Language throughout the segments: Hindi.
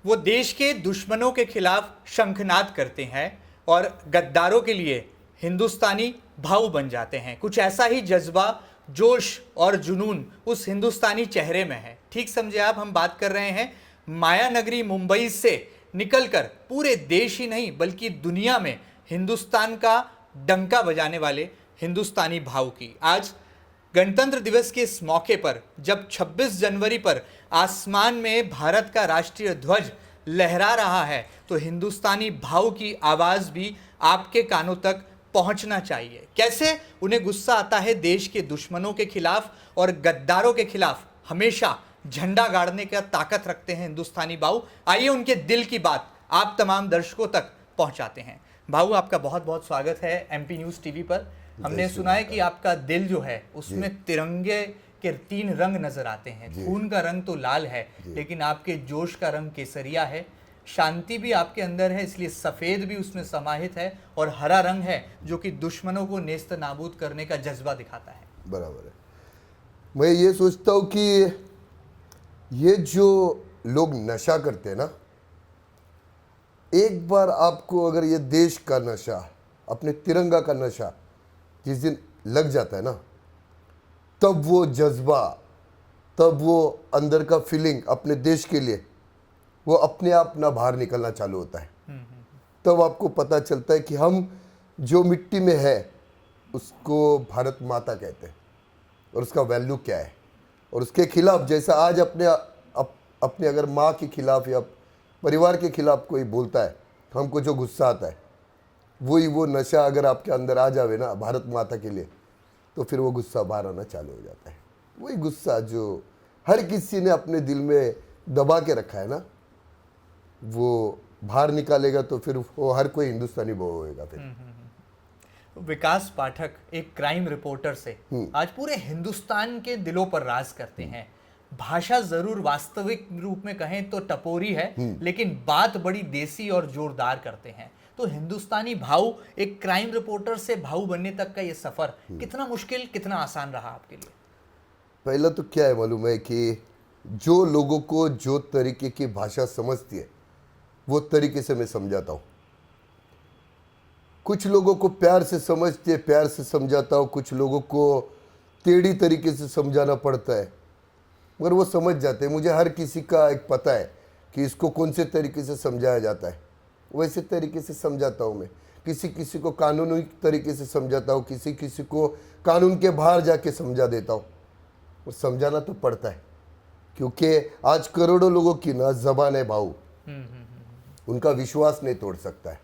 वो देश के दुश्मनों के खिलाफ शंखनाद करते हैं और गद्दारों के लिए हिंदुस्तानी भाऊ बन जाते हैं। कुछ ऐसा ही जज्बा, जोश और जुनून उस हिंदुस्तानी चेहरे में है। ठीक समझे आप, हम बात कर रहे हैं माया नगरी मुंबई से निकलकर पूरे देश ही नहीं बल्कि दुनिया में हिंदुस्तान का डंका बजाने वाले हिंदुस्तानी भाऊ की। आज गणतंत्र दिवस के इस मौके पर जब 26 जनवरी पर आसमान में भारत का राष्ट्रीय ध्वज लहरा रहा है तो हिंदुस्तानी भाऊ की आवाज़ भी आपके कानों तक पहुंचना चाहिए। कैसे उन्हें गुस्सा आता है देश के दुश्मनों के खिलाफ और गद्दारों के खिलाफ हमेशा झंडा गाड़ने का ताकत रखते हैं हिंदुस्तानी भाऊ। आइए उनके दिल की बात आप तमाम दर्शकों तक पहुंचाते हैं। भाऊ, आपका बहुत बहुत स्वागत है एमपी न्यूज़ टीवी पर। हमने सुना है कि आपका दिल जो है उसमें तिरंगे के 3 रंग नजर आते हैं। खून का रंग तो लाल है लेकिन आपके जोश का रंग केसरिया है। शांति भी आपके अंदर है इसलिए सफ़ेद भी उसमें समाहित है और हरा रंग है जो कि दुश्मनों को नेस्त नाबूद करने का जज्बा दिखाता है। बराबर है। मैं ये सोचता हूँ कि ये जो लोग नशा करते हैं ना, एक बार आपको अगर ये देश का नशा, अपने तिरंगा का नशा जिस दिन लग जाता है ना, तब वो जज्बा, तब वो अंदर का फीलिंग अपने देश के लिए वो अपने आप ना बाहर निकलना चालू होता है। तब आपको पता चलता है कि हम जो मिट्टी में है उसको भारत माता कहते हैं और उसका वैल्यू क्या है। और उसके खिलाफ जैसा आज अपने अगर माँ के खिलाफ या परिवार के खिलाफ कोई बोलता है तो हमको जो गुस्सा आता है, वही वो नशा अगर आपके अंदर आ जावे ना भारत माता के लिए, तो फिर वो गुस्सा बाहर आना चालू हो जाता है। वही गुस्सा जो हर किसी ने अपने दिल में दबा के रखा है ना, वो बाहर निकालेगा तो फिर वो हर कोई हिंदुस्तानी वो होएगा। फिर विकास पाठक एक क्राइम रिपोर्टर से आज पूरे हिंदुस्तान के दिलों पर राज करते हैं। भाषा जरूर वास्तविक रूप में कहें तो टपोरी है लेकिन बात बड़ी देसी और जोरदार करते हैं। तो हिंदुस्तानी भाऊ एक क्राइम रिपोर्टर से भाऊ बनने तक का ये सफर कितना मुश्किल, कितना आसान रहा आपके लिए? पहला तो क्या है मालूम है कि जो लोगों को जो तरीके की भाषा समझती है वो तरीके से मैं समझाता हूँ। कुछ लोगों को प्यार से समझते हैं, प्यार से समझाता हूँ। कुछ लोगों को टेढ़ी तरीके से समझाना पड़ता है मगर वो समझ जाते हैं। मुझे हर किसी का एक पता है कि इसको कौन से तरीके से समझाया जाता है, वैसे तरीके से समझाता हूँ मैं। किसी किसी को कानूनी तरीके से समझाता हूँ, किसी किसी को कानून के बाहर जाके समझा देता हूँ। और समझाना तो पड़ता है क्योंकि आज करोड़ों लोगों की ना जबान है भाऊ, उनका विश्वास नहीं तोड़ सकता है।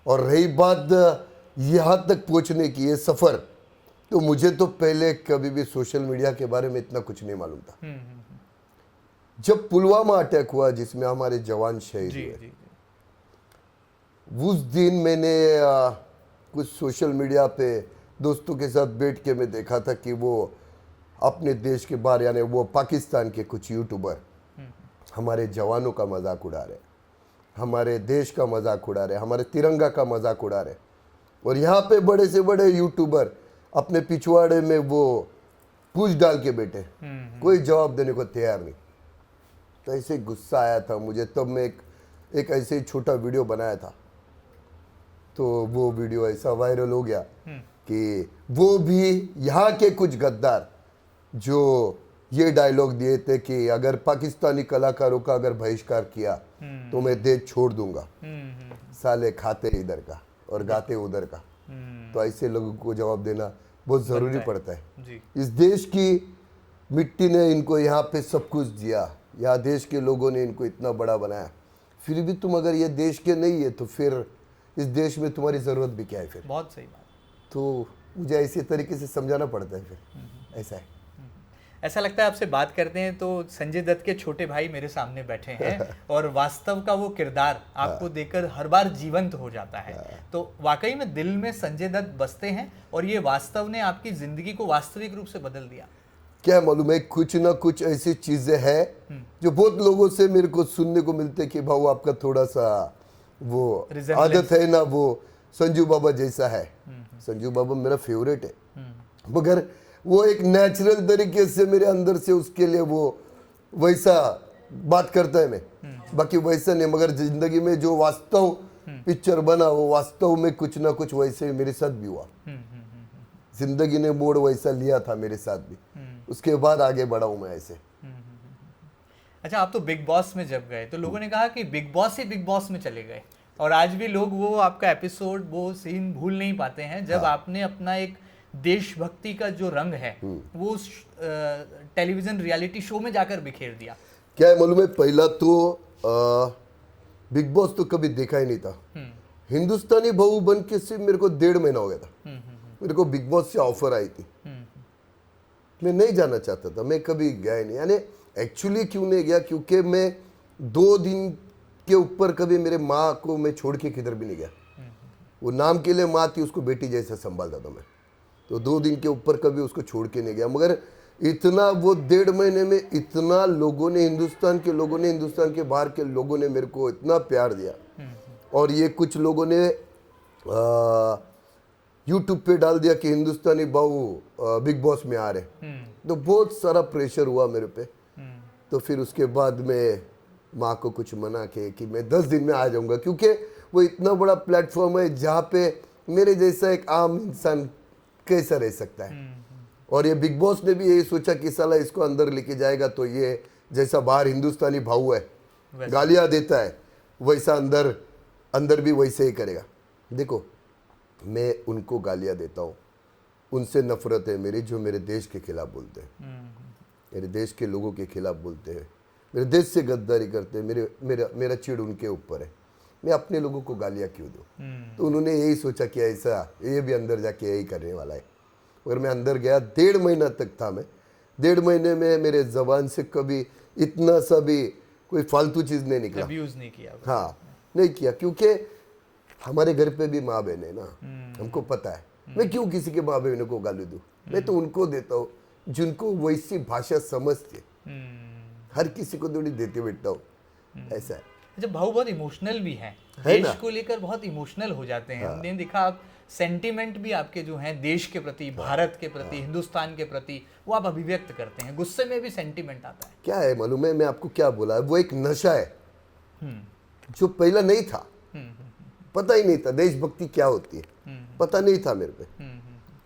और रही बात यहाँ तक पहुँचने की ये सफ़र, तो मुझे तो पहले कभी भी सोशल मीडिया के बारे में इतना कुछ नहीं मालूम था। जब पुलवामा अटैक हुआ जिसमें हमारे जवान शहीद हुए, उस दिन मैंने कुछ सोशल मीडिया पे दोस्तों के साथ बैठ के मैं देखा था कि वो अपने देश के बाहर यानी वो पाकिस्तान के कुछ यूट्यूबर हमारे जवानों का मजाक उड़ा रहे, हमारे देश का मजाक उड़ा रहे, हमारे तिरंगा का मजाक उड़ा रहे। और यहाँ पे बड़े से बड़े यूट्यूबर अपने पिछवाड़े में वो पूछ डाल के बैठे, कोई जवाब देने को तैयार नहीं। तो ऐसे गुस्सा आया था मुझे, तब मैं एक ऐसे ही छोटा वीडियो बनाया था। तो वो वीडियो ऐसा वायरल हो गया कि वो भी यहाँ के कुछ गद्दार जो ये डायलॉग दिए थे कि अगर पाकिस्तानी कलाकारों का अगर बहिष्कार किया तो मैं देश छोड़ दूंगा, साले खाते इधर का और गाते उधर का। तो ऐसे लोगों को जवाब देना बहुत ज़रूरी पड़ता है। इस देश की मिट्टी ने इनको यहाँ पे सब कुछ दिया, यहाँ देश के लोगों ने इनको इतना बड़ा बनाया, फिर भी तुम अगर ये देश के नहीं है तो फिर इस देश में तुम्हारी ज़रूरत भी क्या है? फिर बहुत सही बात। तो मुझे ऐसे तरीके से समझाना पड़ता है। फिर ऐसा है। ऐसा लगता है आपसे बात करते हैं तो संजय दत्त के छोटे भाई मेरे सामने बैठे हैं और वास्तव का वो किरदार आपको देखकर हर बार जीवंत हो जाता है। तो वाकई में दिल में संजय दत्त बसते हैं और ये वास्तव ने आपकी जिंदगी को वास्तविक रूप से बदल दिया। क्या मालूम है, कुछ ना कुछ ऐसी चीजें हैं जो बहुत लोगों से मेरे को सुनने को मिलते कि भाऊ आपका थोड़ा सा वो आदत है ना, वो संजू बाबा जैसा है। संजू बाबा मेरा फेवरेट है मगर वो एक नेचुरल तरीके से मेरे अंदर से उसके लिए वो वैसा बात करता है मैं बाकी वैसा नहीं, मगर जिंदगी में जो वास्तव पिक्चर बना वो वास्तव में कुछ ना कुछ वैसे मेरे साथ भी हुआ। जिंदगी ने मोड़ वैसा लिया था मेरे साथ भी, उसके बाद आगे बढ़ा हूं मैं ऐसे। अच्छा, आप तो बिग बॉस में जब गए तो लोगों ने कहा कि बिग बॉस ही बिग बॉस में चले गए, और आज भी लोग वो आपका एपिसोड, वो सीन भूल नहीं पाते हैं जब आपने अपना एक देशभक्ति का जो रंग है वो उस टेलीविजन रियलिटी शो में जाकर बिखेर दिया। क्या है मालूम है, पहला तो बिग बॉस तो कभी देखा ही नहीं था। हिंदुस्तानी बहू बन के सिर्फ मेरे को 1.5 महीना हो गया था। मेरे को बिग बॉस से ऑफर आई थी, मैं नहीं जाना चाहता था, मैं कभी गया ही नहीं। यानी एक्चुअली क्यों नहीं गया, क्योंकि मैं 2 दिन के ऊपर कभी मेरे माँ को मैं छोड़ के किधर भी नहीं गया। वो नाम के लिए माँ थी, उसको बेटी जैसा संभालता था मैं, तो 2 दिन के ऊपर कभी उसको छोड़ के नहीं गया। मगर इतना वो 1.5 महीने में इतना लोगों ने, हिंदुस्तान के लोगों ने, हिंदुस्तान के बाहर के लोगों ने मेरे को इतना प्यार दिया। और ये कुछ लोगों ने यूट्यूब पे डाल दिया कि हिंदुस्तानी बहू बिग बॉस में आ रहे, तो बहुत सारा प्रेशर हुआ मेरे पे। तो फिर उसके बाद में माँ को कुछ मना के कि मैं 10 दिन में आ जाऊंगा, क्योंकि वो इतना बड़ा प्लेटफॉर्म है जहाँ पे मेरे जैसा एक आम इंसान कैसा रह सकता है। और ये बिग बॉस ने भी यही सोचा कि साला इसको अंदर लेके जाएगा तो ये जैसा बाहर हिंदुस्तानी भाऊ है गालियाँ देता है, वैसा अंदर भी वैसे ही करेगा। देखो, मैं उनको गालियाँ देता हूँ, उनसे नफरत है मेरी जो मेरे देश के खिलाफ बोलते हैं, मेरे देश के लोगों के खिलाफ बोलते हैं, मेरे देश से गद्दारी करते हैं। मेरा चिढ़ उनके ऊपर है, मैं अपने लोगों को गालियाँ क्यों दूँ। तो उन्होंने यही सोचा कि ऐसा ये भी अंदर जाके यही करने वाला है। अगर मैं अंदर गया, 1.5 महीना तक था मैं, 1.5 महीने में मेरे जबान से कभी इतना सा भी कोई फालतू चीज़ नहीं निकला, अब्यूज नहीं किया। हाँ, नहीं किया, क्योंकि हमारे घर पे भी माँ बहन है ना, हमको पता है। मैं क्यों किसी के माँ बहनों को गाली दूँ, मैं तो उनको देता हूँ जिनको वैसी भाषा समझते। हर किसी को थोड़ी देते बैठता हूँ, ऐसा है। जब भाऊ बहुत इमोशनल भी हैं, है देश ना? को लेकर बहुत इमोशनल हो जाते हैं। हमने देखा आप सेंटिमेंट भी आपके जो हैं देश के प्रति, भारत के प्रति, हिंदुस्तान के प्रति, वो आप अभिव्यक्त करते हैं। गुस्से में भी सेंटिमेंट आता है। क्या है मालूम है, मैं आपको क्या बोला, वो एक नशा है जो पहला नहीं था। पता ही नहीं था देशभक्ति क्या होती है, पता नहीं था मेरे पे।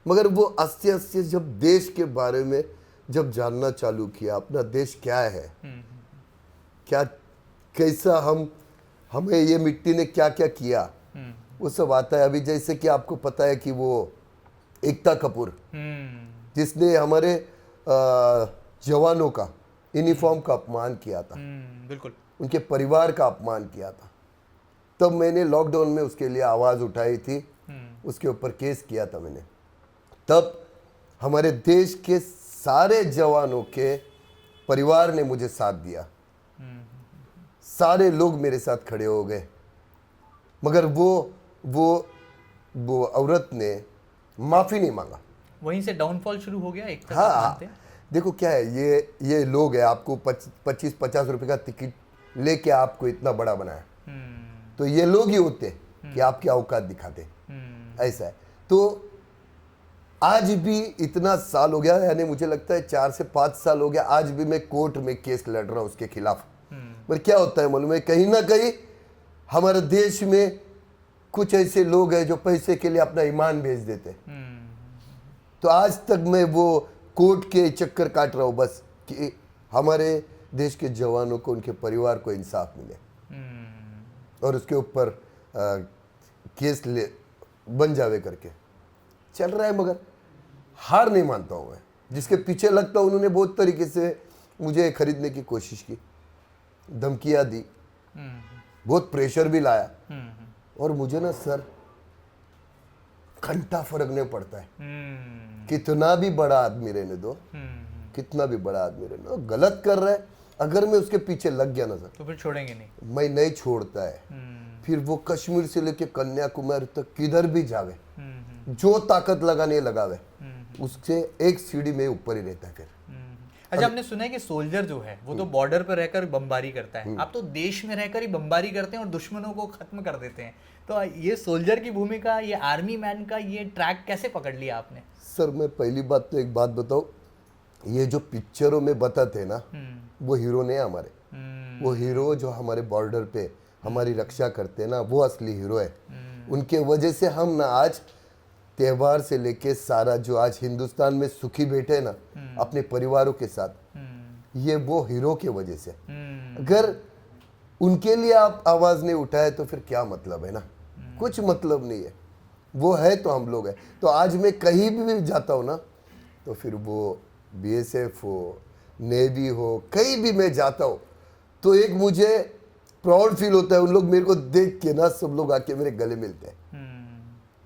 मगर वो आस्ते आस्ते जब देश के बारे में जब जानना चालू किया, अपना देश क्या है, क्या कैसा हमें ये मिट्टी ने क्या क्या किया, वो सब आता है। अभी जैसे कि आपको पता है कि वो एकता कपूर जिसने हमारे जवानों का यूनिफॉर्म का अपमान किया था, बिल्कुल, उनके परिवार का अपमान किया था, तब मैंने लॉकडाउन में उसके लिए आवाज़ उठाई थी, उसके ऊपर केस किया था मैंने। तब हमारे देश के सारे जवानों के परिवार ने मुझे साथ दिया, सारे लोग मेरे साथ खड़े हो गए। मगर वो औरत ने माफ़ी नहीं मांगा। वहीं से डाउनफॉल शुरू हो गया। एक हाँ, देखो क्या है, ये लोग है आपको 25-50 रुपए का टिकट लेके आपको इतना बड़ा बनाया, तो ये लोग ही होते कि आपकी औकात दिखाते, ऐसा है। तो आज भी इतना साल हो गया, यानी मुझे लगता है 4 से 5 साल हो गया, आज भी मैं कोर्ट में केस लड़ रहा हूँ उसके खिलाफ। पर क्या होता है मालूम है, कहीं ना कहीं हमारे देश में कुछ ऐसे लोग हैं जो पैसे के लिए अपना ईमान बेच देते। तो आज तक मैं वो कोर्ट के चक्कर काट रहा हूँ बस कि हमारे देश के जवानों को, उनके परिवार को इंसाफ मिले, और उसके ऊपर केस बन जावे करके चल रहा है। मगर हार नहीं मानता हूँ मैं, जिसके पीछे लगता हूँ उन्होंने बहुत तरीके से मुझे खरीदने की कोशिश की, धमकियाँ दी, बहुत प्रेशर भी लाया, और मुझे ना सर घंटा फर्क नहीं पड़ता है। कितना भी बड़ा आदमी रहने दो, कितना भी बड़ा आदमी रहने दो, गलत कर रहा है, अगर मैं उसके पीछे लग गया ना सर, तो फिर छोड़ेंगे नहीं, मैं नहीं छोड़ता है। फिर वो कश्मीर से लेके कन्याकुमारी तक किधर भी जावे, जो ताकत लगाने लगावे, उससे एक सीढ़ी में ऊपर ही रहता है फिर। अच्छा, हमने सुना है कि सोल्जर जो है वो तो बॉर्डर पर रहकर बमबारी करता है, आप तो देश में रहकर ही बमबारी करते हैं और दुश्मनों को खत्म कर देते हैं। तो ये सोल्जर की भूमिका, ये आर्मी मैन का ये ट्रैक कैसे पकड़ लिया आपने? सर मैं पहली बात तो एक बात बताऊं, ये जो पिक्चरों में बताते हैं ना, वो हीरो नहीं है हमारे। वो हीरो जो हमारे बॉर्डर पे हमारी रक्षा करते हैं ना, वो असली हीरो है। उनके वजह से हम ना आज त्योहार से लेके सारा जो आज हिंदुस्तान में सुखी बैठे हैं ना अपने परिवारों के साथ, ये वो हीरो के वजह से। अगर उनके लिए आप आवाज नहीं उठाए तो फिर क्या मतलब है ना, कुछ मतलब नहीं है। वो है तो हम लोग हैं। तो आज मैं कहीं भी जाता हूँ ना, तो फिर वो बीएसएफ हो, नेवी हो, कहीं भी मैं जाता हूँ तो एक मुझे प्राउड फील होता है। उन लोग मेरे को देख के ना, सब लोग आके मेरे गले मिलते हैं,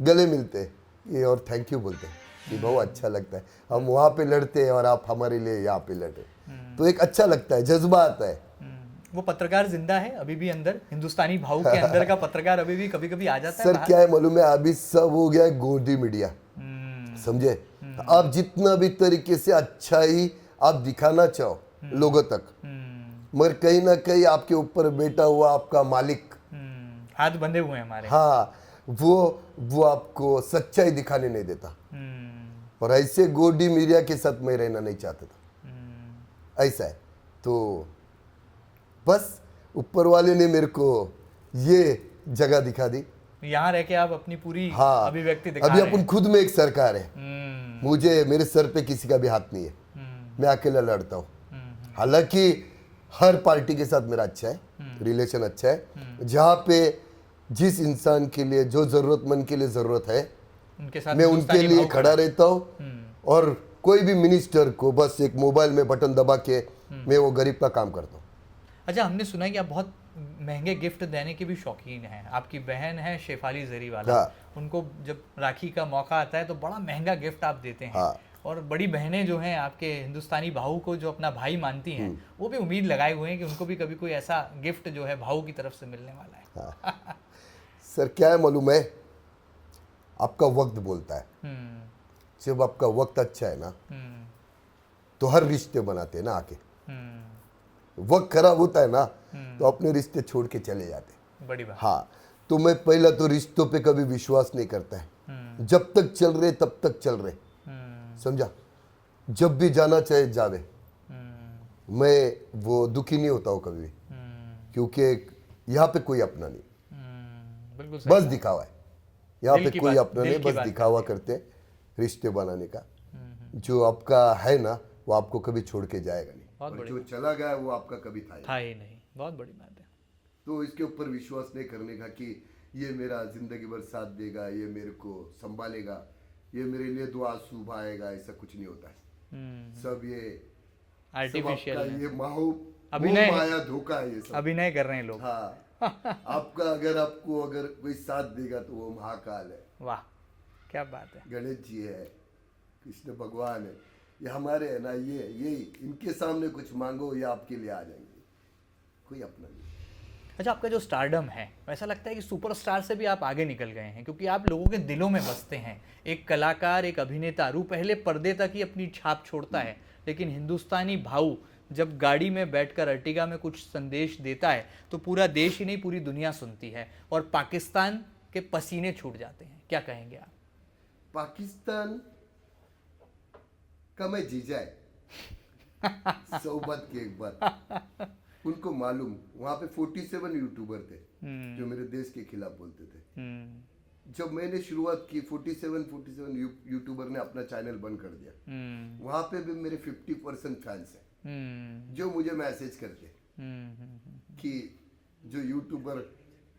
गले मिलते हैं ये, और थैंक यू बोलते हैं कि बहुत अच्छा लगता है, हम वहाँ पे लड़ते हैं और आप हमारे लिए यहाँ पे लड़े। तो एक अच्छा लगता है, जज्बा आता है। वो पत्रकार जिंदा है अभी भी अंदर, हिंदुस्तानी भाव के अंदर का पत्रकार अभी भी कभी कभी आ जाता है सर बाहर? क्या है मालूम है, अभी सब हो गया है गोदी मीडिया, समझे। आप जितना भी तरीके से अच्छा ही आप दिखाना चाहो लोगों तक, मगर कहीं ना कहीं आपके ऊपर बैठा हुआ आपका मालिक, हाथ बंधे हुए हैं हमारे। हाँ, वो आपको सच्चाई दिखाने नहीं देता। और ऐसे गोदी मीडिया के साथ मैं रहना नहीं चाहता था। ऐसा है। तो बस ऊपर वाले ने मेरे को ये जगह दिखा दी। यहाँ रह के आप अपनी पूरी हाँ, अभिव्यक्ति दिखा अभी रहे अपन हैं। खुद में एक सरकार है। मुझे, मेरे सर पे किसी का भी हाथ नहीं है, मैं अकेला लड़ता हूँ। हालांकि हर पार्टी के साथ मेरा अच्छा है, रिलेशन अच्छा है। जहाँ पे जिस इंसान के लिए, जो जरूरतमंद के लिए जरूरत है, उनके साथ मैं उनके हिंदुस्तानी लिए भाव खड़ा रहता हूँ। और कोई भी मिनिस्टर को बस एक मोबाइल में बटन दबा के मैं वो गरीब का काम करता हूँ। अच्छा, हमने सुना है कि आप बहुत महंगे गिफ्ट देने के भी शौकीन हैं। आपकी बहन है शेफाली जरीवाला, हाँ। उनको जब राखी का मौका आता है तो बड़ा महंगा गिफ्ट आप देते हैं। हाँ। और बड़ी बहनें जो हैं आपके हिंदुस्तानी भाऊ को जो अपना भाई मानती हैं, वो भी उम्मीद लगाए हुए हैं कि उनको भी कभी कोई ऐसा गिफ्ट जो है भाऊ की तरफ से मिलने वाला है। हाँ। सर क्या है मालूम है, आपका वक्त बोलता है। जब आपका वक्त अच्छा है ना, तो हर रिश्ते बनाते हैं ना आके। वक्त खराब होता है ना, तो अपने रिश्ते छोड़ के चले जाते हैं। बड़ी बात। हाँ, तो मैं पहला तो रिश्तों पे कभी विश्वास नहीं करता है। जब तक चल रहे तब तक चल रहे, समझा। जब भी जाना चाहे जावे, मैं वो दुखी नहीं होता हूँ कभी भी, क्योंकि यहाँ पे कोई अपना नहीं, बिल्कुल बस दिखावा है। यहाँ दिल पे की कोई बात- अपना दिल नहीं, की बस बात दिखावा करते हैं रिश्ते बनाने का। जो आपका है ना, वो आपको कभी छोड़ के जाएगा नहीं, बहुत और बड़ी जो चला गया वो आपका कभी था ही नहीं। था ही नहीं। बहुत बड़ी बात है। तो इसके ऊपर विश्वास नहीं करने का कि ये मेरा जिंदगी भर साथ देगा, ये मेरे को संभालेगा, ये मेरे लिए दो आंसू बहाएगा, ऐसा कुछ नहीं होता है। सब ये आर्टिफिशियल सब आपका ये माहौल, अभिनय- माया धोखा है ये सब। अभिनय कर रहे हैं लोग। हाँ। आपका आपको अगर कोई साथ देगा तो वो महाकाल है, वाह, क्या बात है। गणेश जी है, कृष्ण भगवान है, ये हमारे है ना, ये यही इनके सामने कुछ मांगो, ये आपके लिए आ जाएंगे, कोई अपना नहीं। अच्छा, आपका जो स्टारडम है, ऐसा लगता है कि सुपरस्टार से भी आप आगे निकल गए हैं, क्योंकि आप लोगों के दिलों में बसते हैं। एक कलाकार, एक अभिनेता रू पहले पर्दे तक ही अपनी छाप छोड़ता है, लेकिन हिंदुस्तानी भाऊ जब गाड़ी में बैठकर अर्टिगा में कुछ संदेश देता है तो पूरा देश ही नहीं, पूरी दुनिया सुनती है, और पाकिस्तान के पसीने छूट जाते हैं। क्या कहेंगे आप? पाकिस्तान का मैं जीजा है सोबत के एक बार उनको मालूम, वहां पे 47 यूट्यूबर थे जो मेरे देश के खिलाफ बोलते थे। जब मैंने शुरुआत की, 47 यूट्यूबर ने अपना चैनल बंद कर दिया। वहां पे भी मेरे 50% फैंस हैं जो मुझे मैसेज करते कि जो यूट्यूबर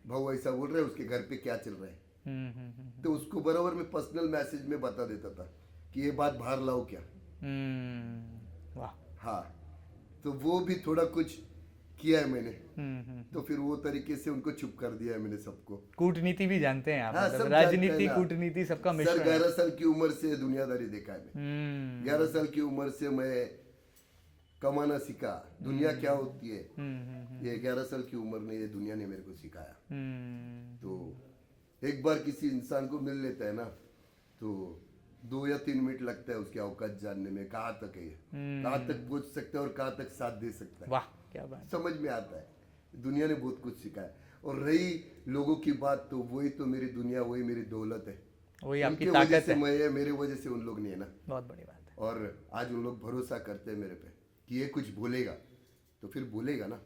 भाऊ ऐसा बोल रहे हैं, उसके घर पे क्या चल रहा है। तो उसको बराबर में पर्सनल मैसेज में बता देता था कि ये बात बाहर लाओ क्या। वाह। हाँ, तो वो भी थोड़ा कुछ किया है मैंने। तो फिर वो तरीके से उनको चुप कर दिया है मैंने सबको। कूटनीति भी जानते हैं आप? हाँ, मतलब सब राजनीति, जानते हैं ना। कूटनीति सबका सर मिश्रण है। 11 साल की उम्र से दुनियादारी देखा है मैंने। 11 साल की उम्र से मैं कमाना सीखा, दुनिया क्या होती है। ये 11 साल की उम्र में ये दुनिया ने मेरे को सिखाया। तो एक बार किसी इंसान को मिल लेता है ना, तो 2 या 3 मिनट लगता है उसकी औकात जानने में, कहाँ तक है, कहाँ तक पहुंच सकता है और कहाँ तक साथ दे सकता है। वाह, क्या बात। समझ में आता है। दुनिया ने बहुत कुछ सिखाया। और रही लोगों की बात, तो वही तो मेरी दुनिया, वही मेरी दौलत है, वही आपकी उनकी वजह ताकत से है। मैं, मेरे वजह से उन लोग नहीं है ना। बहुत बड़ी बात है। और आज उन लोग भरोसा करते हैं मेरे पे कि ये कुछ बोलेगा तो फिर बोलेगा ना,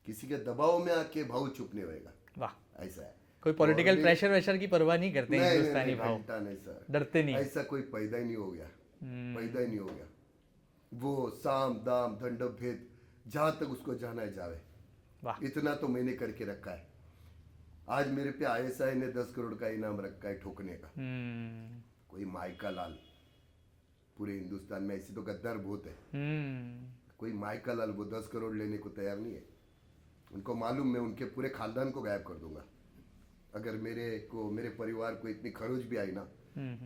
किसी के दबाव में आके भाव चुप नहीं होएगा, वाह। ऐसा है। कोई पॉलिटिकल और प्रेशर वेशर की परवाह नहीं करते नहीं, हिंदुस्तानी नहीं, भाव, घंटा नहीं सर, डरते नहीं। ऐसा कोई पैदा ही नहीं हो गया, पैदा ही नहीं हो गया। वो साम दाम दंडव भेद जहां तक उसको जाना है जावे, वाह। इतना तो मैंने करके रखा है। आज मेरे पे ISI ने 10 करोड़ का इनाम रखा है ठोकने का। कोई माइका लाल पूरे हिंदुस्तान में, ऐसे तो गद्दार बहुत है, कोई माइका लाल वो 10 करोड़ लेने को तैयार नहीं है। उनको मालूम मैं उनके पूरे खानदान को गायब कर दूंगा। अगर मेरे परिवार को इतनी खरोच भी आई ना,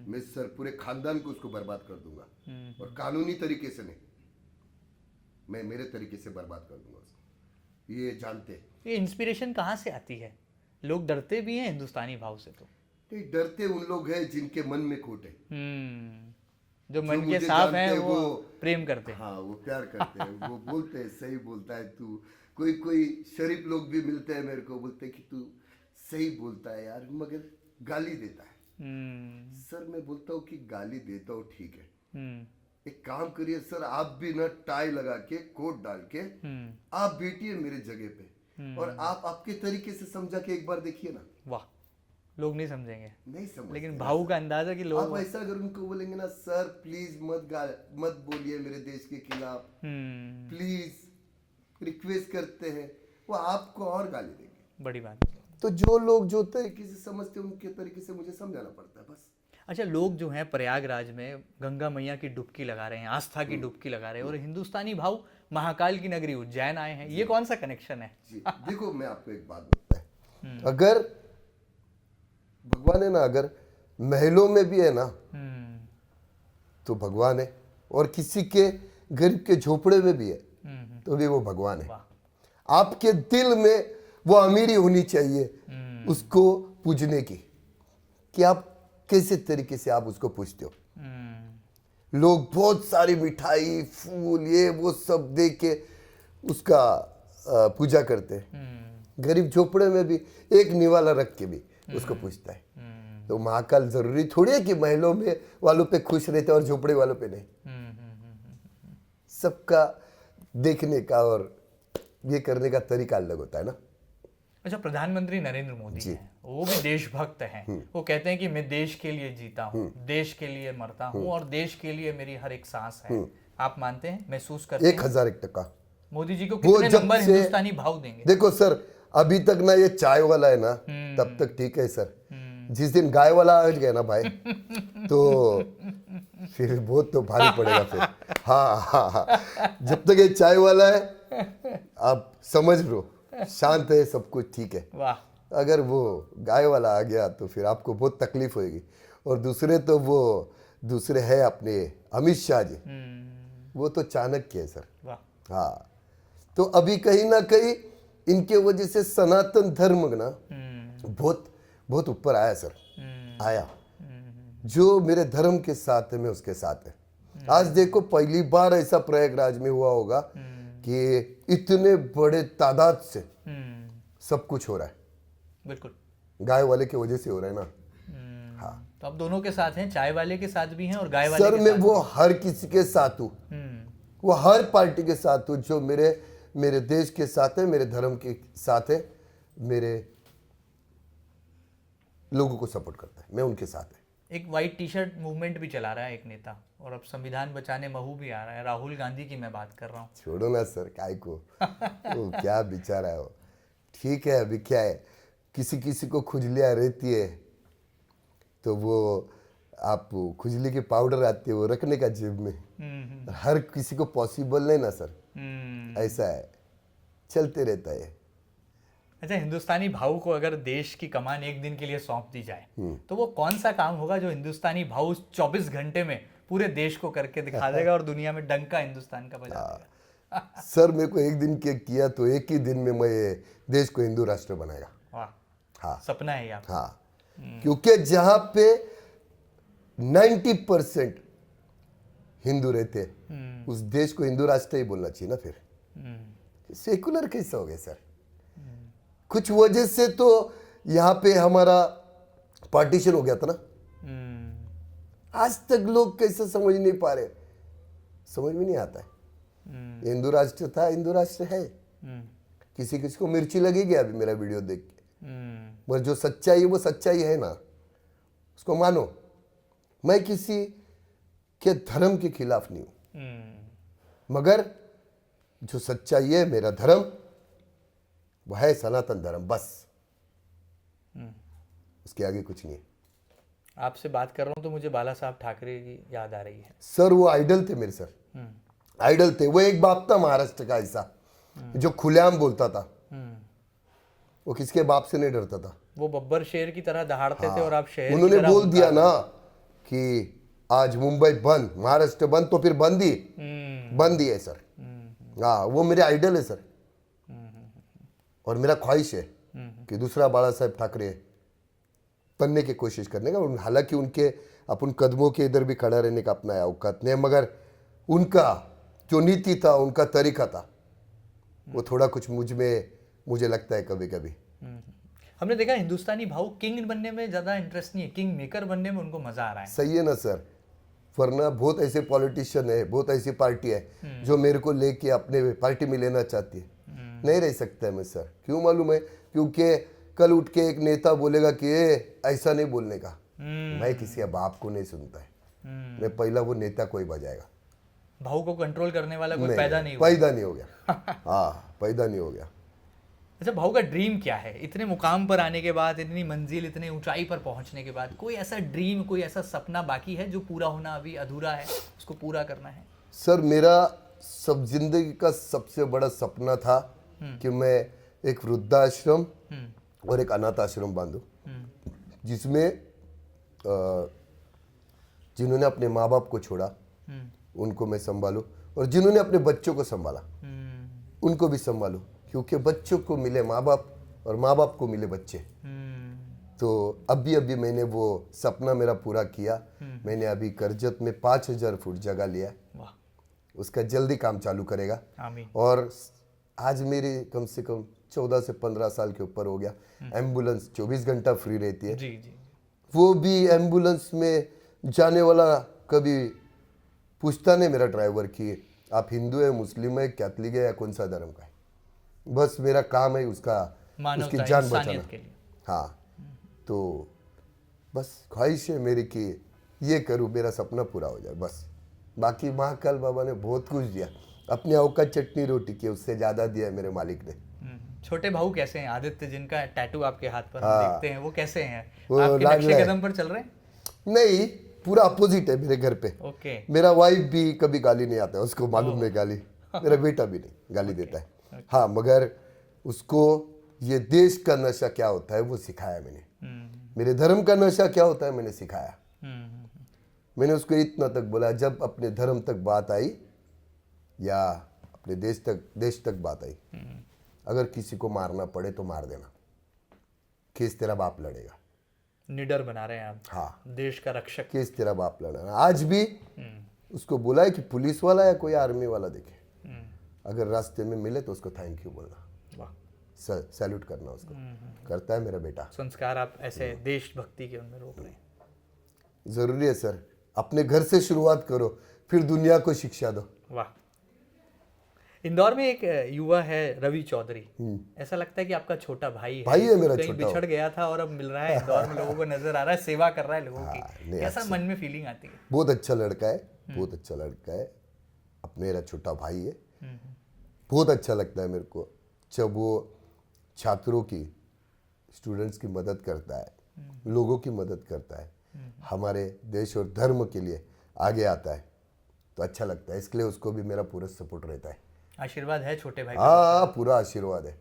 मैं सर पूरे खानदान को उसको बर्बाद कर दूंगा, और कानूनी तरीके से नहीं, मैं मेरे तरीके से बर्बाद कर दूंगा उसको, ये जानते। ये इंस्पिरेशन कहाँ से आती है? लोग डरते भी हैं हिंदुस्तानी भाव से तो। नहीं, डरते उन लोग हैं जिनके मन में खोट है, जो मन के मुझे साफ हैं जानते वो प्रेम करते हैं। हाँ, वो प्यार करते हैं, वो बोलते हैं सही बोलता है तू। कोई शरीफ लोग भी मिलते हैं मेरे को, बोलते हैं कि तू सही बोलता है यार, मगर गाली देता है। सर मैं बोलता हूँ कि गाली देता हूँ ठीक है, एक काम करिए सर, आप भी ना टाई लगा के कोट डाल के आप बैठिए मेरे जगह पे, और आप आपके तरीके से समझा के एक बार देखिए ना। वाह। लोग नहीं समझेंगे, नहीं समझ, लेकिन भाव का अंदाजा कि लोग आप ऐसा अगर उनको बोलेंगे ना, सर प्लीज मत बोलिए मेरे देश के खिलाफ, प्लीज रिक्वेस्ट करते हैं, वो आपको और गाली देंगे। बड़ी बात। तो जो लोग जो तरीके से समझते हैं उनके तरीके से मुझे समझाना पड़ता है बस। अच्छा, लोग जो हैं प्रयागराज में गंगा मैया की डुबकी लगा रहे हैं, आस्था की डुबकी लगा रहे हैं, और हिंदुस्तानी भाव महाकाल की नगरी उज्जैन आए हैं, ये कौन सा कनेक्शन है? जी देखो, मैं आपको एक बात बताता है, अगर भगवान है ना, अगर महलों में भी है ना तो भगवान है, और किसी के गरीब के झोपड़े में भी है तो भी वो भगवान है। आपके दिल में वो अमीरी होनी चाहिए उसको पूजने की, कि आप कैसे तरीके से आप उसको पूजते हो। लोग बहुत सारी मिठाई फूल ये वो सब दे के उसका पूजा करते हैं, गरीब झोपड़े में भी एक निवाला रख के भी उसको पूजता है। तो महाकाल जरूरी थोड़ी है कि महलों में वालों पे खुश रहते और झोपड़े वालों पे नहीं। सबका देखने का और ये करने का तरीका अलग होता है ना। अच्छा, प्रधानमंत्री नरेंद्र मोदी हैं, वो भी देशभक्त हैं। वो कहते हैं कि मैं देश के लिए जीता हूँ, देश के लिए मरता हूँ, और देश के लिए मेरी हर एक सांस है। आप मानते हैं, महसूस करते हैं? 1001% मोदी जी को कितने नंबर हिंदुस्तानी भाव देंगे? देखो सर, अभी तक ना ये चाय वाला है ना, तब तक ठीक है सर। जिस दिन गाय वाला आ गया ना भाई, तो फिर बहुत तो भारी पड़ेगा फिर। हाँ, जब तक ये चाय वाला है आप समझ लो, शांत है, सब कुछ ठीक है। वाह। अगर वो गाय वाला आ गया तो फिर आपको बहुत तकलीफ होगी। और दूसरे है अपने अमित शाह जी, वो तो चाणक्य है सर। वाह। हाँ, तो अभी कहीं ना कहीं इनके वजह से सनातन धर्म ना बहुत बहुत ऊपर आया सर, आया। जो मेरे धर्म के साथ है मैं उसके साथ है। आज देखो, पहली बार ऐसा प्रयागराज में हुआ होगा कि इतने बड़े तादाद से सब कुछ हो रहा है। बिल्कुल, गाय वाले की वजह से हो रहा है ना। हाँ, तो आप दोनों के साथ हैं, चाय वाले के साथ भी हैं और गाय वाले सर के मैं साथ वो हर किसी के साथ हूँ, वो हर पार्टी के साथ हूँ जो मेरे देश के साथ है, मेरे धर्म के साथ है, मेरे लोगों को सपोर्ट करता है, मैं उनके साथ है। एक वाइट टी शर्ट मूवमेंट भी चला रहा है एक नेता, और अब संविधान बचाने महू भी आ रहा है। राहुल गांधी की मैं बात कर रहा हूँ। छोड़ो ना सर, काय को वो क्या बेचारा है वो। ठीक है, अभी क्या है, किसी को खुजलियाँ रहती है तो वो आप खुजली के पाउडर आते हैं वो रखने का जेब में। हर किसी को पॉसिबल नहीं ना सर, ऐसा है, चलते रहता है। अच्छा, हिंदुस्तानी भाव को अगर देश की कमान एक दिन के लिए सौंप दी जाए तो वो कौन सा काम होगा जो हिंदुस्तानी भाव 24 घंटे में पूरे देश को करके दिखा देगा और दुनिया में डंका हिंदुस्तान का बजा देगा? सर मेरे को एक दिन के किया तो एक ही दिन में मैं देश को हिंदू राष्ट्र बनाएगा। वाह। हाँ, सपना है आपका। हाँ, क्योंकि जहां पे 90% हिंदू रहते उस देश को हिंदू राष्ट्र ही बोलना चाहिए ना। फिर सेकुलर कैसे हो गए सर? कुछ वजह से तो यहाँ पे हमारा पार्टीशन हो गया था ना। आज तक लोग कैसे समझ नहीं पा रहे, समझ में नहीं आता है। हिंदू राष्ट्र था, हिंदू राष्ट्र है। किसी किसी को मिर्ची लगेगी अभी मेरा वीडियो देख के, हम्म, मगर जो सच्चाई है वो सच्चाई है ना, उसको मानो। मैं किसी के धर्म के खिलाफ नहीं हूं, मगर जो सच्चाई है मेरा धर्म वो है सनातन धर्म, बस उसके आगे कुछ नहीं है। आपसे बात कर रहा हूँ तो मुझे बाला साहब ठाकरे की याद आ रही है। सर वो आइडल थे मेरे, सर आइडल थे। वो एक बाप था महाराष्ट्र का ऐसा जो खुलेआम बोलता था, वो किसके बाप से नहीं डरता था। वो बब्बर शेर की तरह दहाड़ते थे और आप शेर की उन्होंने तरह बोल दिया ना कि आज मुंबई बंद, महाराष्ट्र बंद, तो फिर बंद ही बंद ही है सर। हाँ, वो मेरे आइडल है सर, और मेरा ख्वाहिश है कि दूसरा बाला साहेब ठाकरे बनने की कोशिश करने का। हालांकि उनके अपन कदमों के इधर भी खड़ा रहने का अपना औकात नहीं है, मगर उनका जो नीति था, उनका तरीका था, वो थोड़ा कुछ मुझे लगता है कभी कभी। हमने देखा हिंदुस्तानी भाव किंग बनने में ज्यादा इंटरेस्ट नहीं है, किंग मेकर बनने में उनको मजा आ रहा है। सही है ना सर, वरना बहुत ऐसे पॉलिटिशियन है, बहुत ऐसी पार्टी है जो मेरे को लेके अपने पार्टी में लेना चाहती है। नहीं रह सकता है मैं सर, क्यों मालूम है? क्योंकि कल उठ के एक नेता बोलेगा कि ऐसा नहीं बोलने का, मैं किसी बाप को नहीं सुनता है। मैं पहला वो नेता को ही बजाएगा। भाव को कंट्रोल करने वाला कोई पैदा नहीं हुआ। पैदा नहीं हो गया। हाँ, पैदा नहीं हो गया। अच्छा, भाव का ड्रीम क्या है? इतने मुकाम पर आने के बाद, इतनी मंजिल, इतने ऊंचाई पर पहुंचने के बाद, कोई ऐसा ड्रीम, कोई ऐसा सपना बाकी है जो पूरा होना अभी अधूरा है, उसको पूरा करना है? सर मेरा सब जिंदगी का सबसे बड़ा सपना था कि मैं एक वृद्धाश्रम और एक अनाथ आश्रम बांधूं, जिसमें जिन्होंने अपने माँ बाप को छोड़ा उनको मैं संभालूं, और जिन्होंने अपने बच्चों को संभाला उनको भी संभालूं, क्योंकि बच्चों को मिले माँ बाप और माँ बाप को मिले बच्चे। तो अभी मैंने वो सपना मेरा पूरा किया। मैंने अभी करजत में 5000 फुट जगह लिया, वाह, उसका जल्दी काम चालू करेगा। आमीन। और आज मेरी कम से कम 14 से 15 साल के ऊपर हो गया। एम्बुलेंस 24 घंटा फ्री रहती है। जी जी। वो भी एम्बुलेंस में जाने वाला कभी पूछता नहीं मेरा ड्राइवर कि आप हिंदू है, मुस्लिम है, कैथलिक है या कौन सा धर्म का है। बस मेरा काम है उसकी मानवता, जान इंसानियत बचाना। के लिए। हाँ, तो बस ख्वाहिश है मेरी कि ये करूँ, मेरा सपना पूरा हो जाए बस। बाकी महाकाल बाबा ने बहुत कुछ दिया, अपनी औकात चटनी रोटी की उससे ज़्यादा दिया है मेरे मालिक ने। छोटे भाऊ कैसे हैं? आदित्य, जिनका टैटू आपके हाथ पर हम देखते हैं, वो कैसे हैं? वो आपके लाडला नक्शे है। कदम पर चल रहे हैं? नहीं, पूरा अपोजिट है मेरे घर पे। ओके। मेरा वाइफ भी कभी गाली नहीं आता है, उसको मालूम नहीं गाली। मेरा बेटा भी नहीं गाली देता है। हाँ, मगर उसको ये देश का नशा क्या होता है वो सिखाया मैंने। मेरे धर्म का नशा क्या होता है मैंने सिखाया। मैंने उसको इतना तक बोला, जब अपने धर्म तक बात आई या अपने देश तक बात आई, अगर किसी को मारना पड़े तो मार देना, केस तेरा बाप लड़ेगा। निडर बना रहे हैं आप। हाँ, देश का रक्षक। केस तेरा बाप लड़ेगा। आज भी उसको बोला है कि पुलिस वाला या कोई आर्मी वाला देखे, अगर रास्ते में मिले तो उसको थैंक यू बोलना, वाह, सैल्यूट करना उसको। करता है मेरा बेटा। संस्कार आप ऐसे देशभक्ति के उनमें रोक रहे हैं। जरूरी है सर, अपने घर से शुरुआत करो, फिर दुनिया को शिक्षा दो। वाह। इंदौर में एक युवा है रवि चौधरी, ऐसा लगता है कि आपका छोटा भाई है मेरा कहीं छोटा। बिछड़ गया था और अब मिल रहा है इंदौर में, लोगों को नजर आ रहा है, सेवा कर रहा है लोगों की। नहीं, कैसा मन में फीलिंग आती है? बहुत अच्छा लड़का है, बहुत अच्छा लड़का है। अब मेरा छोटा भाई है। बहुत अच्छा लगता है मेरे को जब वो छात्रों की, स्टूडेंट्स की मदद करता है, लोगों की मदद करता है, हमारे देश और धर्म के लिए आगे आता है, तो अच्छा लगता है। इसलिए उसको भी मेरा पूरा सपोर्ट रहता है। आशीर्वाद है छोटे भाई का? हाँ, पूरा आशीर्वाद है,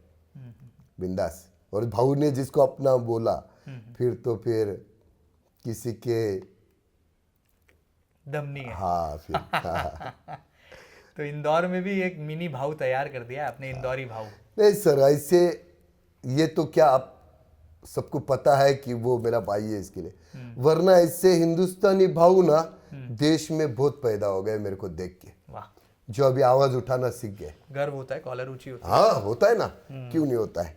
बिंदास। और भाऊ ने जिसको अपना बोला, फिर तो फिर किसी के दम नहीं है। हाँ, फिर हाँ। तो इंदौर में भी एक मिनी भाव तैयार कर दिया आपने, इंदौरी भाव। नहीं सर, ऐसे ये तो क्या आप सबको पता है कि वो मेरा भाई है इसके लिए, वरना ऐसे हिंदुस्तानी भाव ना देश में बहुत पैदा हो गए मेरे को देख के, वाह, जो अभी आवाज उठाना सीख गए। गर्व होता है, कॉलर ऊंची होती है। हाँ, होता है ना, क्यों नहीं होता है?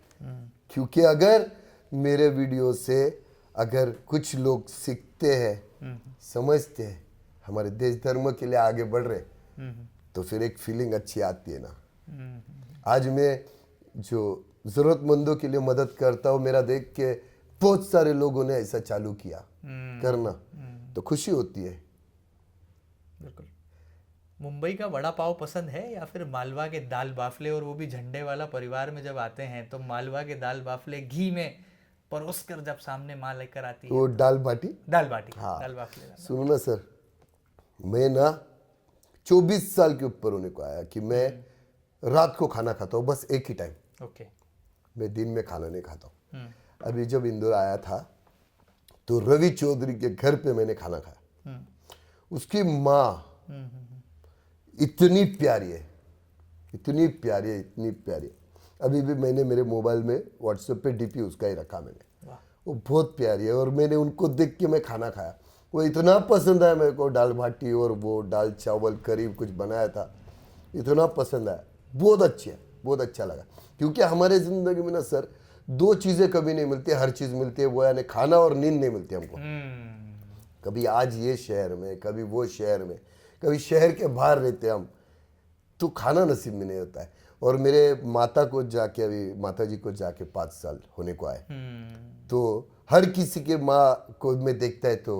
क्योंकि अगर मेरे वीडियो से अगर कुछ लोग सीखते हैं, समझते हैं, हमारे देश धर्म के लिए आगे बढ़ रहे, तो फिर एक फीलिंग अच्छी आती है ना। आज मैं जो ज़रूरतमंदों के लिए मदद करता हूँ, मेरा देख के बहुत सारे लोगों ने ऐसा चालू किया करना, तो खुशी होती है। बिल्कुल। मुंबई का वड़ा पाव पसंद है या फिर मालवा के दाल बाफले, और वो भी झंडे वाला परिवार में जब आते हैं तो मालवा के दाल बाफले घी में परोस कर जब सामने माँ लेकर आती है, वो दाल बाटी, दाल बाटी, हाँ। दाल बाफले। सुनो ना सर, मैं ना 24 साल के ऊपर होने को आया कि मैं रात को खाना खाता हूँ, बस एक ही टाइम। ओके। मैं दिन में खाना नहीं खाता हूँ। अभी जब इंदौर आया था तो रवि चौधरी के घर पे मैंने खाना खाया। उसकी माँ इतनी प्यारी है, इतनी प्यारी है, इतनी प्यारी है। अभी भी मैंने मेरे मोबाइल में व्हाट्सएप पे डीपी उसका ही रखा मैंने। वाह। वो बहुत प्यारी है और मैंने उनको देख के मैं खाना खाया, वो इतना पसंद आया मेरे को। दाल बाटी और वो दाल चावल करी कुछ बनाया था, इतना पसंद आया, बहुत अच्छी है, बहुत अच्छा लगा। क्योंकि हमारे ज़िंदगी में ना सर दो चीज़ें कभी नहीं मिलती, हर चीज़ मिलती है, वो यानी खाना और नींद नहीं मिलती हमको। कभी आज ये शहर में, कभी वो शहर में, कभी शहर के बाहर रहते हम, तो खाना नसीब में नहीं होता है। और मेरे माता को जाके, अभी माता जी को जाके 5 साल होने को आए, तो हर किसी के माँ को मैं देखता है तो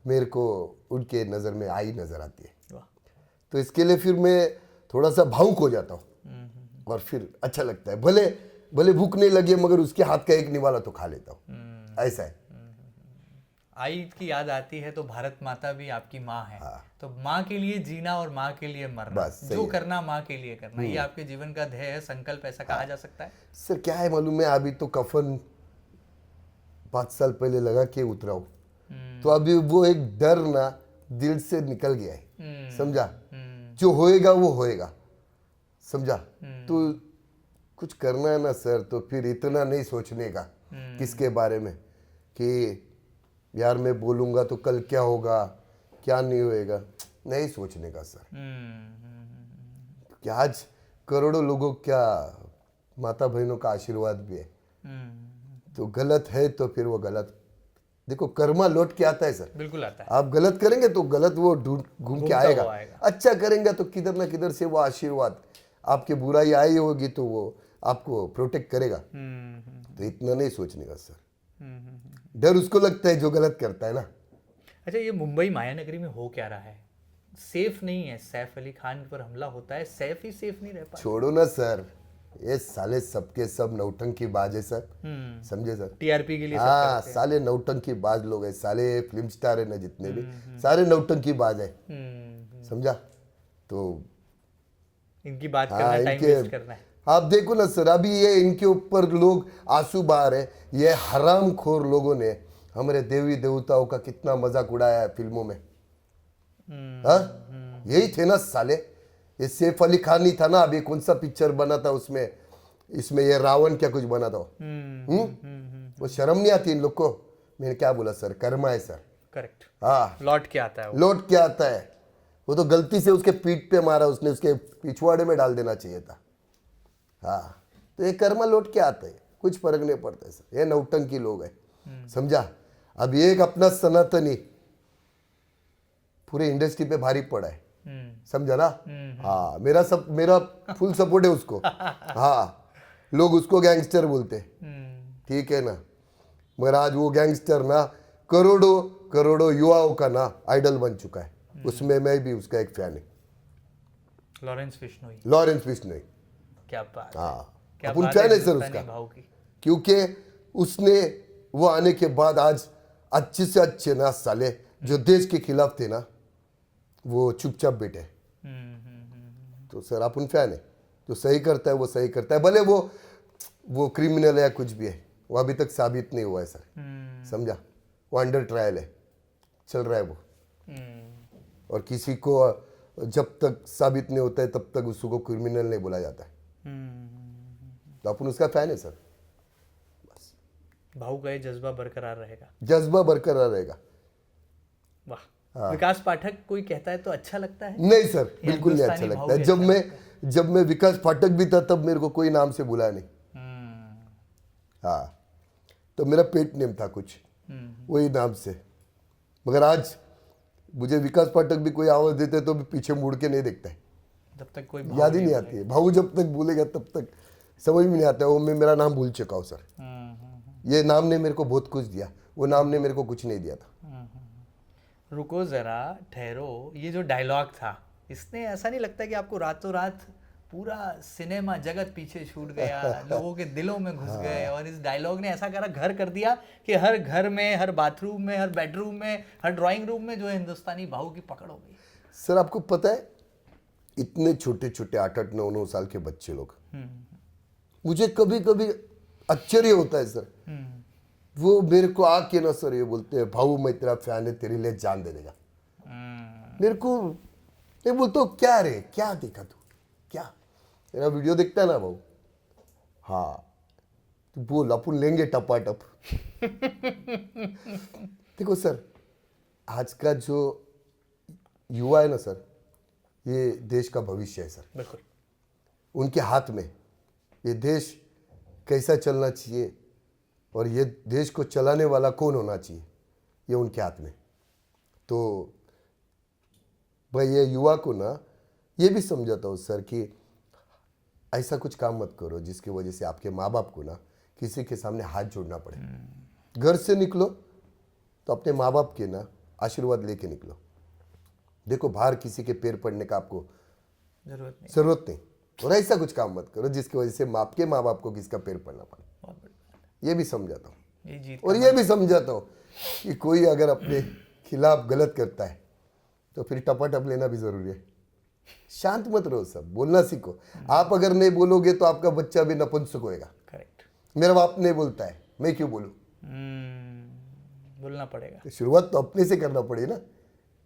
मेरे को उनके नज़र में आई नज़र आती है। वाह। तो इसके लिए फिर मैं थोड़ा सा भावुक हो जाता हूँ और फिर अच्छा लगता है। भले भले भूख नहीं लगे मगर उसके हाथ का एक निवाला तो खा लेता हूँ, ऐसा है। आई की याद आती है तो भारत माता भी आपकी माँ है। हाँ। तो माँ के लिए जीना और माँ के लिए मरना, बस, सही जो है। करना माँ के लिए करना, ये आपके जीवन का ध्येय है, संकल्प, ऐसा कहा जा सकता है। सर क्या है मालूम है, अभी तो कफन 5 साल पहले लगा के उतरा हूँ, तो अभी वो एक डर ना दिल से निकल गया है, समझा। जो होएगा वो होएगा, समझा। तो कुछ करना है ना सर, तो फिर इतना नहीं सोचने का किसके बारे में कि यार मैं बोलूँगा तो कल क्या होगा, क्या नहीं होएगा, नहीं सोचने का सर। कि आज करोड़ों लोगों क्या माता बहनों का आशीर्वाद भी है, तो गलत है तो फिर वो गलत, देखो कर्मा लौट के आता है सर। बिल्कुल आता है। आप गलत करेंगे तो गलत वो घूम के घूमता आएगा। हुआ आएगा। अच्छा करेंगे तो किधर ना किधर से वो आशीर्वाद, आपके बुराई आई होगी तो वो आपको प्रोटेक्ट करेगा। तो इतना नहीं सोचने का सर। डर उसको लगता है जो गलत करता है ना। अच्छा, ये मुंबई मायानगरी में हो क्या रहा है? सेफ नहीं है, सैफ अली खान पर हमला होता है, सैफ ही सेफ नहीं रह पाता। छोड़ो ना सर, ये साले सबके सब नौटंकी बाज है सर, समझे सर। टीआरपी के लिए सब हाँ, करते हैं। साले नौटंकी बाज लोग हैं, साले फिल्म स्टार है ना जितने भी, सारे नौटंकी बाज है, समझा। तो इनकी बात हाँ, करना, टाइम वेस्ट करना है। आप देखो ना सर, अभी ये इनके ऊपर लोग आंसू बहा रहे, ये हरामखोर लोगों ने हमारे देवी देवताओं का कितना मजाक उड़ाया है फिल्मों में। हाँ, यही थे ना साले। ये सैफ अली खान ही था ना, अभी कौन सा पिक्चर बना था उसमें, इसमें ये रावण क्या कुछ बना था। वो शर्म नहीं आती इन लोग को। मैंने क्या बोला सर, कर्मा है सर। करेक्ट। हाँ, लौट के आता है वो। लौट के आता है। वो तो गलती से उसके पीठ पे मारा, उसने उसके पिछवाड़े में डाल देना चाहिए था। हाँ, तो ये कर्मा लौट के आता है, कुछ फर्क नहीं पड़ता है सर। ये नौटंकी लोग है, समझा। अब ये एक अपना सनातनी पूरे इंडस्ट्री पे भारी पड़ा है, समझा ना। हाँ, मेरा फुल सपोर्ट है उसको। हाँ, लोग उसको गैंगस्टर बोलते हैं, ठीक है ना, मगर आज वो गैंगस्टर ना करोड़ों करोड़ों युवाओं का ना आइडल बन चुका है। उसमें मैं भी उसका एक फैन है, लॉरेंस बिश्नोई। लॉरेंस बिश्नोई। क्या बात है। हाँ, क्या अपन बात फैन है सर हिंदुस्तानी उसका, भाव की। क्योंकि उसने वो आने के बाद आज अच्छे से अच्छे ना साले जो देश के खिलाफ थे ना, वो चुपचाप बैठे। तो सर अपन फैन है, जो सही करता है वो सही करता है, भले वो क्रिमिनल है या कुछ भी है, वो अभी तक साबित नहीं हुआ है सर, समझा। वो अंडर ट्रायल है, चल रहा है वो। और किसी को जब तक साबित नहीं होता है तब तक उसको क्रिमिनल नहीं बोला जाता है। तो अपन उसका फैन है सर। भाव का ये जज्बा बरकरार रहेगा। जज्बा बरकरार रहेगा। वाह। विकास पाठक कोई कहता है तो अच्छा लगता है? नहीं सर, बिल्कुल नहीं अच्छा हिंदुस्तानी लगता भाव है। भी जब मैं विकास पाठक भी था तब मेरे को कोई नाम से बुलाया नहीं। हाँ, तो मेरा पेट नेम था कुछ, वही नाम से। मगर आज मुझे विकास पाठक भी कोई आवाज देते तो भी पीछे मुड़ के नहीं देखता है, जब तक कोई याद ही नहीं आती है। भाऊ जब तक बोलेगा तब तक समझ में नहीं आता है। वो मैं मेरा नाम भूल चुका हूँ सर। ये नाम ने मेरे को बहुत कुछ दिया, वो नाम ने मेरे को कुछ नहीं दिया था। रुको जरा, ठहरो, ये जो डायलॉग था इसने ऐसा नहीं लगता कि आपको रातों रात पूरा सिनेमा जगत पीछे छूट गया, लोगों के दिलों में घुस गए, और इस डायलॉग ने ऐसा करा घर कर दिया कि हर घर में, हर बाथरूम में, हर बेडरूम में, हर ड्राइंग रूम में जो है हिंदुस्तानी भाव की पकड़ हो गई। सर आपको पता है, इतने छोटे छोटे 8-8, 9-9 साल के बच्चे लोग, मुझे कभी कभी आश्चर्य होता है सर, वो मेरे को आके ना सर ये बोलते हैं, भाऊ मैं तेरा फैन है, तेरे लिए जान दे देगा। मेरे को मैं बोलता हूँ क्या रे, क्या देखा तू, क्या तेरा वीडियो देखता है ना भाऊ, हाँ तो बोल अपन लेंगे टपाटप। देखो सर, आज का जो युवा है ना सर, ये देश का भविष्य है सर। बिल्कुल। उनके हाथ में ये देश कैसा चलना चाहिए और ये देश को चलाने वाला कौन होना चाहिए, ये उनके हाथ में। तो भाई ये युवा को ना ये भी समझाता हूँ सर कि ऐसा कुछ काम मत करो जिसकी वजह से आपके माँ बाप को ना किसी के सामने हाथ जोड़ना पड़े। घर से निकलो तो अपने माँ बाप के ना आशीर्वाद लेके निकलो। देखो बाहर किसी के पैर पड़ने का आपको जरूरत नहीं, और ऐसा कुछ काम मत करो जिसकी वजह से आपके माँ बाप को किसका पैर पड़ना पड़े। ये भी समझाता हूँ, और ये भी समझाता हूँ कि कोई अगर अपने खिलाफ गलत करता है तो फिर टपाटप लेना भी जरूरी है। शांत मत रहो, सब बोलना सीखो। आप अगर नहीं बोलोगे तो आपका बच्चा भी नपुंसक होएगा। करेक्ट। मेरा बाप नहीं बोलता है, मैं क्यों बोलूं? बोलना पड़ेगा। तो शुरुआत तो अपने से करना पड़े ना।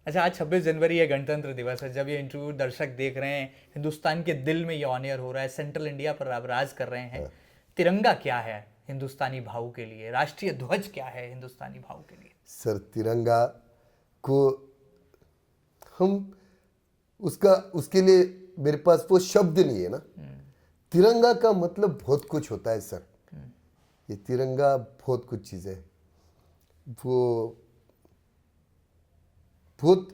अच्छा, आज 26 जनवरी है, गणतंत्र दिवस है। जब ये इंटरव्यू दर्शक देख रहे हैं, हिंदुस्तान के दिल में ये ऑनियर हो रहा है, सेंट्रल इंडिया पर आप राज कर रहे हैं। तिरंगा क्या है हिंदुस्तानी भाव के लिए? राष्ट्रीय ध्वज क्या है हिंदुस्तानी भाव के लिए? सर तिरंगा को हम उसके लिए मेरे पास वो शब्द नहीं है ना। तिरंगा का मतलब बहुत कुछ होता है सर। ये तिरंगा बहुत कुछ चीज़ है। वो बहुत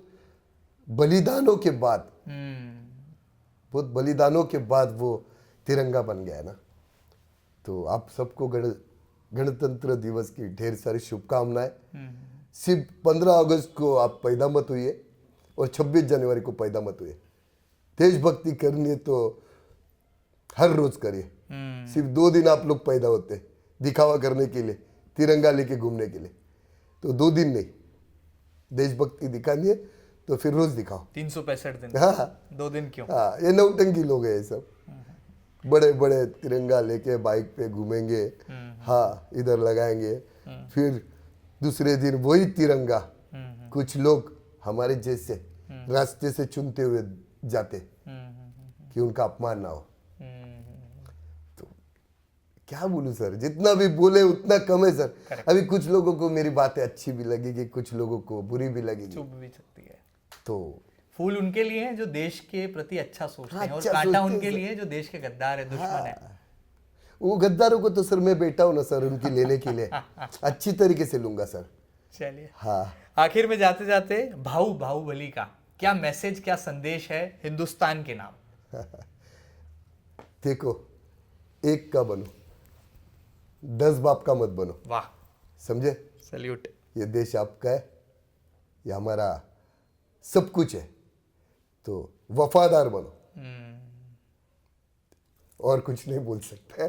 बलिदानों के बाद वो तिरंगा बन गया है ना। तो आप सबको गणतंत्र दिवस की ढेर सारी शुभकामनाएं। सिर्फ 15 अगस्त को आप पैदा मत हुए और 26 जनवरी को पैदा मत हुए। देशभक्ति करनी है तो हर रोज करिए। सिर्फ 2 दिन आप लोग पैदा होते दिखावा करने के लिए, तिरंगा लेके घूमने के लिए, तो 2 दिन नहीं। देशभक्ति दिखानी है तो फिर रोज दिखाओ। 365 दिन। हाँ 2 दिन क्यों? हाँ, ये नौटंकी लोग हैं सब। बड़े बड़े तिरंगा लेके बाइक पे घूमेंगे, हाँ इधर लगाएंगे, फिर दूसरे दिन वही तिरंगा कुछ लोग हमारे जैसे रास्ते से चुनते हुए जाते कि उनका अपमान ना हो। तो क्या बोलूं सर, जितना भी बोले उतना कम है सर। अभी कुछ लोगों को मेरी बातें अच्छी भी लगेगी, कुछ लोगों को बुरी भी लगेगी, चुभ भी सकती है। तो फूल उनके लिए हैं जो देश के प्रति अच्छा सोचते हैं, और अच्छा कांटा उनके लिए जो देश के गद्दार है, दुश्मन है। वो गद्दारों को तो सर मैं बैठा हूं ना सर उनकी लेने के लिए, अच्छी तरीके से लूंगा सर। चलिए, हाँ आखिर में जाते जाते बाहुबली का क्या मैसेज, क्या संदेश है हिंदुस्तान के नाम? देखो, एक का बनो, 10 बाप का मत बनो। वाह, समझे? सैल्यूट। ये देश आपका है, ये हमारा सब कुछ है, तो वफादार बनो। और कुछ नहीं बोल सकते।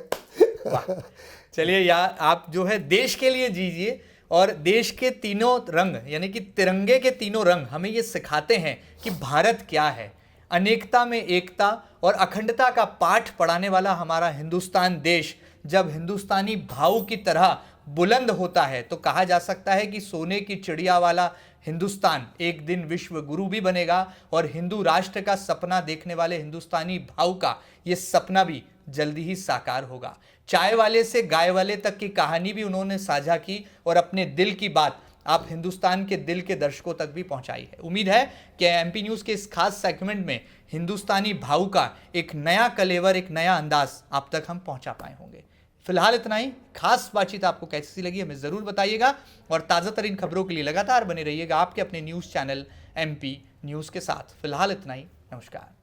चलिए यार, आप जो है देश के लिए जीजिए, और देश के तीनों रंग यानी कि तिरंगे के तीनों रंग हमें ये सिखाते हैं कि भारत क्या है। अनेकता में एकता और अखंडता का पाठ पढ़ाने वाला हमारा हिंदुस्तान देश जब हिंदुस्तानी भाव की तरह बुलंद होता है तो कहा जा सकता है कि सोने की चिड़िया वाला हिंदुस्तान एक दिन विश्व गुरु भी बनेगा, और हिंदू राष्ट्र का सपना देखने वाले हिंदुस्तानी भाव का ये सपना भी जल्दी ही साकार होगा। चाय वाले से गाय वाले तक की कहानी भी उन्होंने साझा की, और अपने दिल की बात आप हिंदुस्तान के दिल के दर्शकों तक भी पहुंचाई है। उम्मीद है कि एमपी न्यूज़ के इस खास सेगमेंट में हिंदुस्तानी भाव का एक नया कलेवर, एक नया अंदाज आप तक हम पहुंचा पाए होंगे। फिलहाल इतना ही। खास बातचीत आपको कैसी लगी हमें ज़रूर बताइएगा, और ताज़ा तरीन खबरों के लिए लगातार बने रहिएगा आपके अपने न्यूज़ चैनल एमपी न्यूज़ के साथ। फिलहाल इतना ही। नमस्कार।